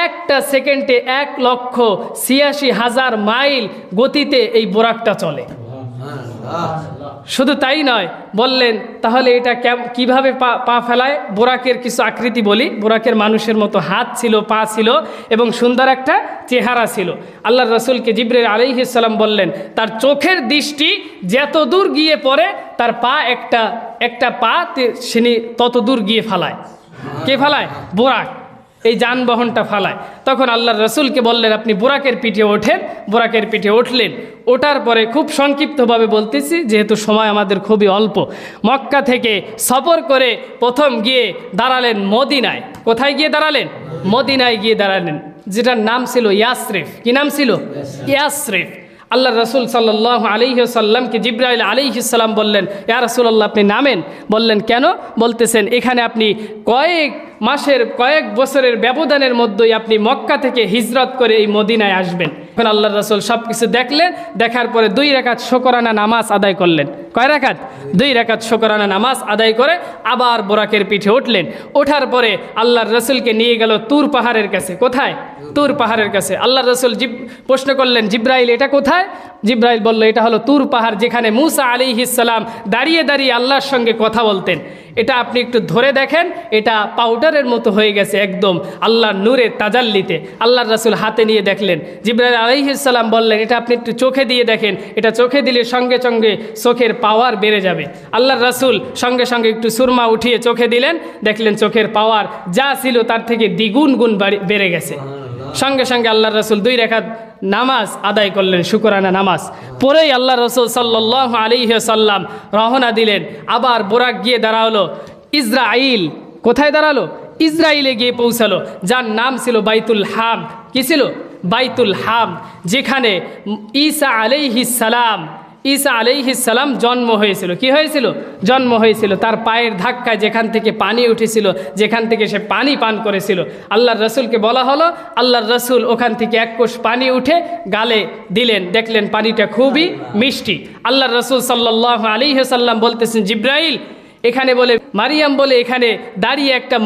একটা সেকেন্ডে 1,86,000 মাইল গতিতে এই বোরাকটা চলে। শুধু তাই নয়, বললেন তাহলে এটা কিভাবে পা ফেলায়? বোরাকের কিছু আকৃতি বলি। বোরাকের মানুষের মতো হাত ছিল, পা ছিল এবং সুন্দর একটা চেহারা ছিল। আল্লাহ রাসূলকে জিবরাইল আলাইহিস সালাম বললেন, তার চোখের দৃষ্টি যত দূর গিয়ে পড়ে, তার পা একটা পা তিনি তত দূর গিয়ে ফালায়। কে ফালায়? বোরাক। এই যানবাহনটা ফালায়। তখন আল্লাহর রাসূলকে বললেন, আপনি বোরাকের পিঠে ওঠেন। বোরাকের পিঠে উঠলেন। ওঠার পরে খুব সংক্ষিপ্তভাবে বলতেছি, যেহেতু সময় আমাদের খুবই অল্প। মক্কা থেকে সফর করে প্রথম গিয়ে দাঁড়ালেন মদিনায়। কোথায় গিয়ে দাঁড়ালেন? মদিনায় গিয়ে দাঁড়ালেন। যেটার নাম ছিল ইয়াসরিফ। কি নাম ছিল? ইয়াসরিফ। আল্লাহ রসুল সাল্লাল্লাহু আলাইহি ওয়াসাল্লামকে জিবরাইল আলাইহিস সালাম বললেন, ইয়া রাসূলুল্লাহ আপনি নামেন। বললেন কেন? বলতেছেন এখানে আপনি কয়েক মাসের কয়েক বছরের ব্যবধানের মধ্যেই আপনি মক্কা থেকে হিজরত করে এই মদিনায় আসবেন। এখন আল্লাহ রসুল সব কিছু দেখলেন, দেখার পরে 2 রাকাত শুকরানা নামাজ আদায় করলেন। কয় রাকাত? 2 রাকাত শুকরানা নামাজ আদায় করে আবার বোরাকের পিঠে উঠলেন। ওঠার পরে আল্লাহর রসুলকে নিয়ে গেল তুর পাহাড়ের কাছে। কোথায়? তুর পাহাড়ের কাছে। আল্লাহ রসুল প্রশ্ন করলেন, জিব্রাইল এটা কোথায়? জিব্রাইল বলল, এটা হলো তুর পাহাড়, যেখানে মুসা আলাইহিস সালাম দাঁড়িয়ে দাঁড়িয়ে আল্লাহর সঙ্গে কথা বলতেন। এটা আপনি একটু ধরে দেখেন, এটা পাউডারের মতো হয়ে গেছে একদম আল্লাহর নূরের তাজাল্লিতে। আল্লাহর রাসূল হাতে নিয়ে দেখলেন। জিবরাইল আলাইহিস সালাম বললেন, এটা আপনি একটু চোখে দিয়ে দেখেন, এটা চোখে দিলে সঙ্গে সঙ্গে চোখের পাওয়ার বেড়ে যাবে। আল্লাহর রাসূল সঙ্গে সঙ্গে একটু সুরমা উঠিয়ে চোখে দিলেন, দেখলেন চোখের পাওয়ার যা ছিল তার থেকে দ্বিগুণ গুণ বেড়ে গেছে। সঙ্গে সঙ্গে আল্লাহর রাসূল 2 রাকাত নামাজ আদায় করলেন, শুকরানা নামাজ। পরেই আল্লাহ রসুল সাল্লাল্লাহু আলাইহি ওয়াসাল্লাম রওনা দিলেন। আবার বোরাক গিয়ে দাঁড়ালো ইসরাইল। কোথায় দাঁড়ালো? ইসরাইলে গিয়ে পৌঁছালো, যার নাম ছিল বাইতুল হাম। কি ছিল? বাইতুল হাম, যেখানে ঈসা আলাইহিস সালাম জন্ম হয়েছিল। কি হয়েছিল? জন্ম হয়েছিল। তার পায়ের ধাক্কায় যেখান থেকে পানি উঠেছিল, যেখান থেকে সে পানি পান করেছিল, আল্লাহর রসুলকে বলা হলো, আল্লাহর রসুল ওখান থেকে 1 কোষ পানি উঠে গালে দিলেন, দেখলেন পানিটা খুবই মিষ্টি। আল্লাহর রসুল সাল্লাল্লাহু আলাইহি ওয়াসাল্লাম বলতেছেন, জিব্রাইল এখানে বলে মারিয়াম বলে এখানে দাঁড়িয়ে একটা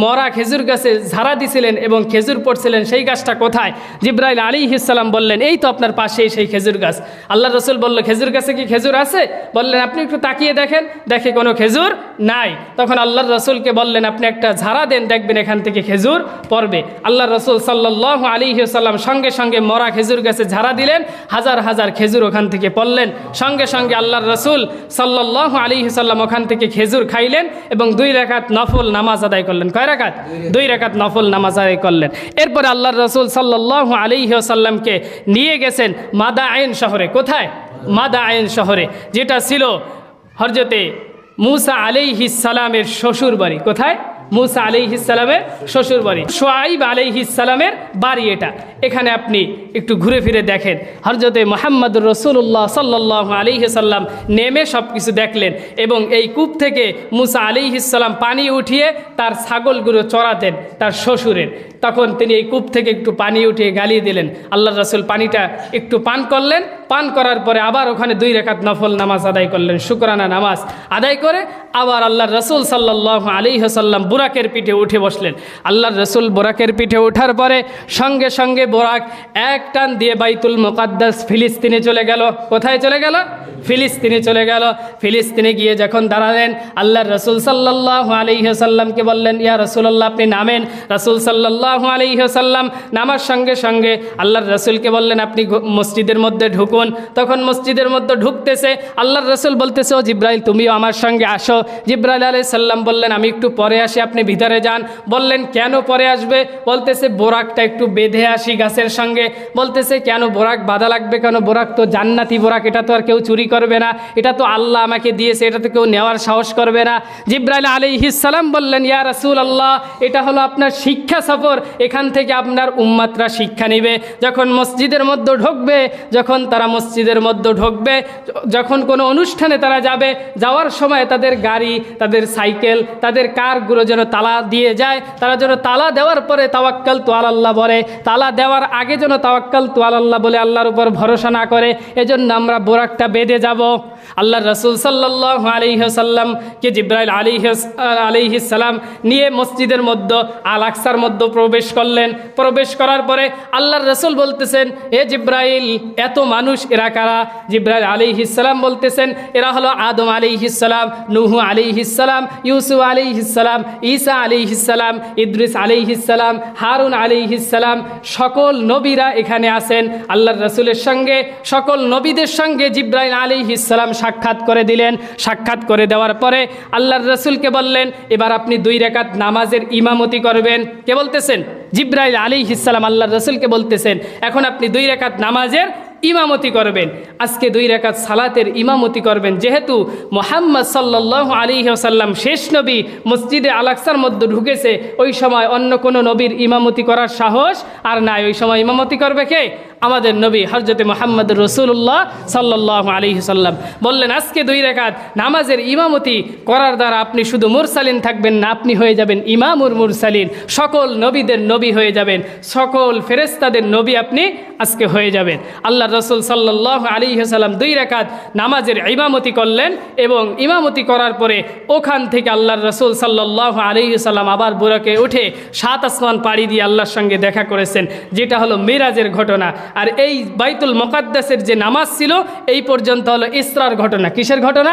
মরা খেজুর গাছে ঝাড়া দিছিলেন এবং খেজুর পড়ছিলেন, সেই গাছটা কোথায়? জিবরাইল আলাইহিস সালাম বললেন, এই তো আপনার পাশেই সেই খেজুর গাছ। আল্লাহ রসুল বলল, খেজুর গাছে কি খেজুর আছে? বললেন, আপনি একটু তাকিয়ে দেখেন। দেখে কোনো খেজুর নাই। তখন আল্লাহর রসুলকে বললেন, আপনি একটা ঝাড়া দেন, দেখবেন এখান থেকে খেজুর পড়বে। আল্লাহ রসুল সাল্লাল্লাহু আলাইহি ওয়াসাল্লাম সঙ্গে সঙ্গে মরা খেজুর গাছে ঝাড়া দিলেন, হাজার হাজার খেজুর ওখান থেকে পড়লেন। সঙ্গে সঙ্গে আল্লাহর রসুল সাল্লাল্লাহু আলাইহি ওয়াসাল্লাম ওখান থেকে খেজুর খাইলেন এবং 2 রাকাত নফল নামাজ আদায় করলেন। কয় রাকাত? 2 রাকাত নফল নামাজ আদায় করলেন। এরপরে আল্লাহর রসুল সাল্লাল্লাহু আলাইহি ওয়াসাল্লামকে নিয়ে গেছেন মাদায়েন শহরে। কোথায়? মাদায়েন শহরে, যেটা ছিল হযরতে মুসা আলাইহিস সালামের শ্বশুর বাড়ি। কোথায়? মুসা আলাইহিস সালামের শ্বশুর বাড়ি, শুআইব আলাইহিস সালামের বাড়ি এটা। এখানে আপনি একটু ঘুরে ফিরে দেখেন, হযরতে মুহাম্মদুর রাসূলুল্লাহ সাল্লাল্লাহু আলাইহি সাল্লাম নেমে সব কিছু দেখলেন এবং এই কূপ থেকে মুসা আলাইহিস সালাম পানি উঠিয়ে তার ছাগলগুলো চড়াতেন তার শ্বশুরের। তখন তিনি এই কূপ থেকে একটু পানি উঠিয়ে গালিয়ে দিলেন। আল্লাহর রাসূল পানিটা একটু পান করলেন। পান করার পরে আবার ওখানে 2 রাকাত নফল নামাজ আদায় করলেন, শুকরানা নামাজ আদায় করে আবার আল্লাহর রাসূল সাল্লাল্লাহু আলাইহি ওয়াসাল্লাম বোরাকের পিঠে উঠে বসলেন। আল্লাহর রাসূল বোরাকের পিঠে ওঠার পরে সঙ্গে সঙ্গে বোরাক এক টান দিয়ে বাইতুল মুকাদ্দাস ফিলিস্তিনে চলে গেল। কোথায় চলে গেল? ফিলিস্তিনে চলে গেল। ফিলিস্তিনে গিয়ে যখন দাঁড়ালেন, আল্লাহর রাসূল সাল্লাল্লাহু আলাইহি ওয়াসাল্লামকে বললেন, ইয়া রাসূলুল্লাহ আপনি নামেন। রাসূল সাল্লাল্লাহু আলাইহি ওয়াসাল্লাম নামার সঙ্গে সঙ্গে আল্লাহর রাসূলকে বললেন, আপনি মসজিদের মধ্যে ঢুকুন। তখন মসজিদের মধ্যে ঢুকতেছে, আল্লাহর রাসূল বলতেছে, ও জিবরাইল তুমিও আমার সঙ্গে আসো। জিবরাইল আলাইহিস সালাম বললেন, আমি একটু পরে আসি, আপনি ভিতরে যান। বললেন, কেন পরে আসবে? বলতেছে, বোরাকটা একটু বেঁধে আসি গাছের সঙ্গে। বলতেছে, কেন বোরাক বাঁধা লাগবে কেন? বোরাক তো জান্নাতি বোরাক, এটা তো আর কেউ চুরি করবে না, এটা তো আল্লাহ আমাকে দিয়েছে, এটা তো কেউ নেওয়ার সাহস করবে না। জিবরাইল আলাইহিস সালাম বললেন, ইয়া রাসূলুল্লাহ এটা হলো আপনার শিক্ষা সফর, এখান থেকে আপনার উম্মতরা শিক্ষা নেবে। যখন মসজিদের মধ্যে ঢুকবে, যখন তারা মসজিদের মধ্যে ঢুকবে, যখন কোনো অনুষ্ঠানে তারা যাবে, যাওয়ার সময় তাদের গাড়ি, তাদের সাইকেল, তাদের কারগুলো যেন তালা দিয়ে যায়। তারা যেন তালা দেওয়ার পরে তাওয়াক্কালতু আলাল্লাহ বলে, তালা দেওয়ার আগে যেন তাওয়াক্কালতু আলাল্লাহ বলে আল্লাহর উপর ভরসা না করে। এজন্য আমরা বোরাকটা বেঁধে যাব। আল্লাহর রাসূল সাল্লাল্লাহু আলাইহি ওয়াসাল্লামকে জিবরাইল আলাইহিস সালাম নিয়ে মসজিদের মধ্যে আল আকসার মধ্যে প্রবেশ করলেন। প্রবেশ করার পরে আল্লাহর রাসূল বলতেছেন, এ জিবরাইল এত মানুষ এরা কারা? জিবরাইল আলাইহিস সালাম বলতেছেন, এরা হলো আদম আলাইহিস সালাম, নূহ আলাইহিস সালাম, ইউসুফ আলাইহিস সালাম, ঈসা আলাইহিস সালাম, ইদ্রিস আলাইহিস সালাম, হারুন আলাইহিস সালাম, সকল নবীরা এখানে আছেন। আল্লাহর রাসূলের সঙ্গে সকল নবীদের সঙ্গে জিবরাইল আলাইহিস সালাম সাক্ষাৎ করে দিলেন। সাক্ষাৎ করে দেওয়ার পরে আল্লাহর রাসূলকে বললেন, এবার আপনি 2 রাকাত নামাজের ইমামতি করবেন। কে বলতেছেন? জিবরাইল আলাইহিস সালাম আল্লাহর রাসূলকে বলতেছেন, এখন আপনি 2 রাকাত নামাজের ইমামতি করবেন। আজকে 2 রাকাত সালাতের ইমামতি করবেন। যেহেতু মুহাম্মদ সাল্লাল্লাহু আলাইহি ওয়াসাল্লাম শেষ নবী মসজিদে আল আকসার মধ্যে ঢুকেছে, ওই সময় অন্য কোনো নবীর ইমামতি করার সাহস আর নাই। ওই সময় ইমামতি করবে কে? আমাদের নবী হযরতে মুহাম্মদ রাসূলুল্লাহ সাল্লাল্লাহু আলাইহি সাল্লাম বললেন, আজকে 2 রাকাত নামাজের ইমামতি করার দ্বারা আপনি শুধু মুরসালিন থাকবেন না, আপনি হয়ে যাবেন ইমামুল মুরসালিন। সকল নবীদের নবী হয়ে যাবেন, সকল ফেরেশতাদের নবী আপনি আজকে হয়ে যাবেন। আল্লাহ রাসূল সাল্লাল্লাহু আলাইহি সাল্লাম 2 রাকাত নামাজের ইমামতি করলেন এবং ইমামতি করার পরে ওখান থেকে আল্লাহর রাসূল সাল্লাল্লাহু আলাইহি সাল্লাম আবার বুরাকে উঠে 7 আসমান পাড়ি দিয়ে আল্লাহর সঙ্গে দেখা করেছেন, যেটা হলো মিরাজের ঘটনা। আর এই বাইতুল মুকাদ্দাসের যে নামাজ ছিল এই পর্যন্ত হলো ইসরার ঘটনা। কিসের ঘটনা?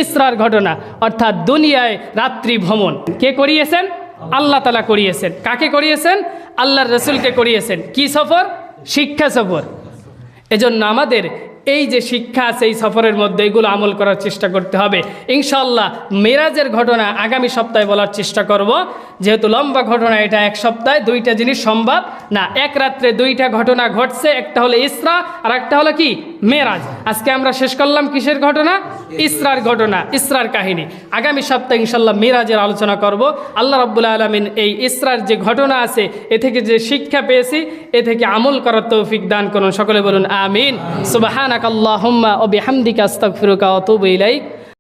ইসরার ঘটনা, অর্থাৎ দুনিয়ায় রাত্রি ভ্রমণ কে করিয়েছেন? আল্লাহ তাআলা করিয়েছেন। কাকে করিয়েছেন? আল্লাহর রাসূলকে করিয়েছেন। কি সফর? শিক্ষা সফর। এজন্য আমাদের এই যে শিক্ষা আছে এই সফরের মধ্যে এগুলো আমল করার চেষ্টা করতে হবে ইনশাআল্লাহ। মেরাজের ঘটনা আগামী সপ্তাহে বলার চেষ্টা করব, যেহেতু লম্বা ঘটনা, এটা 1 সপ্তাহে 2টা জিনিস সম্ভব না। এক রাত্রে 2টা ঘটনা ঘটছে, একটা হলো ইসরা আর একটা হলো কি? মেরাজ। আজকে আমরা শেষ করলাম কিসের ঘটনা? ইসরার ঘটনা, ইসরার কাহিনী। আগামী সপ্তাহে ইনশাআল্লাহ মেরাজের আলোচনা করব। আল্লাহ রাব্বুল আলামিন এই ইসরার যে ঘটনা আছে এ থেকে যে শিক্ষা পেয়েছি এ থেকে আমল করার তৌফিক দান করুন। সকলে বলুন আমিন। সুবহানাকাল্লাহুম্মা ওয়া বিহামদিকা আস্তাগফিরুকা ওয়া আতুবু ইলাইক।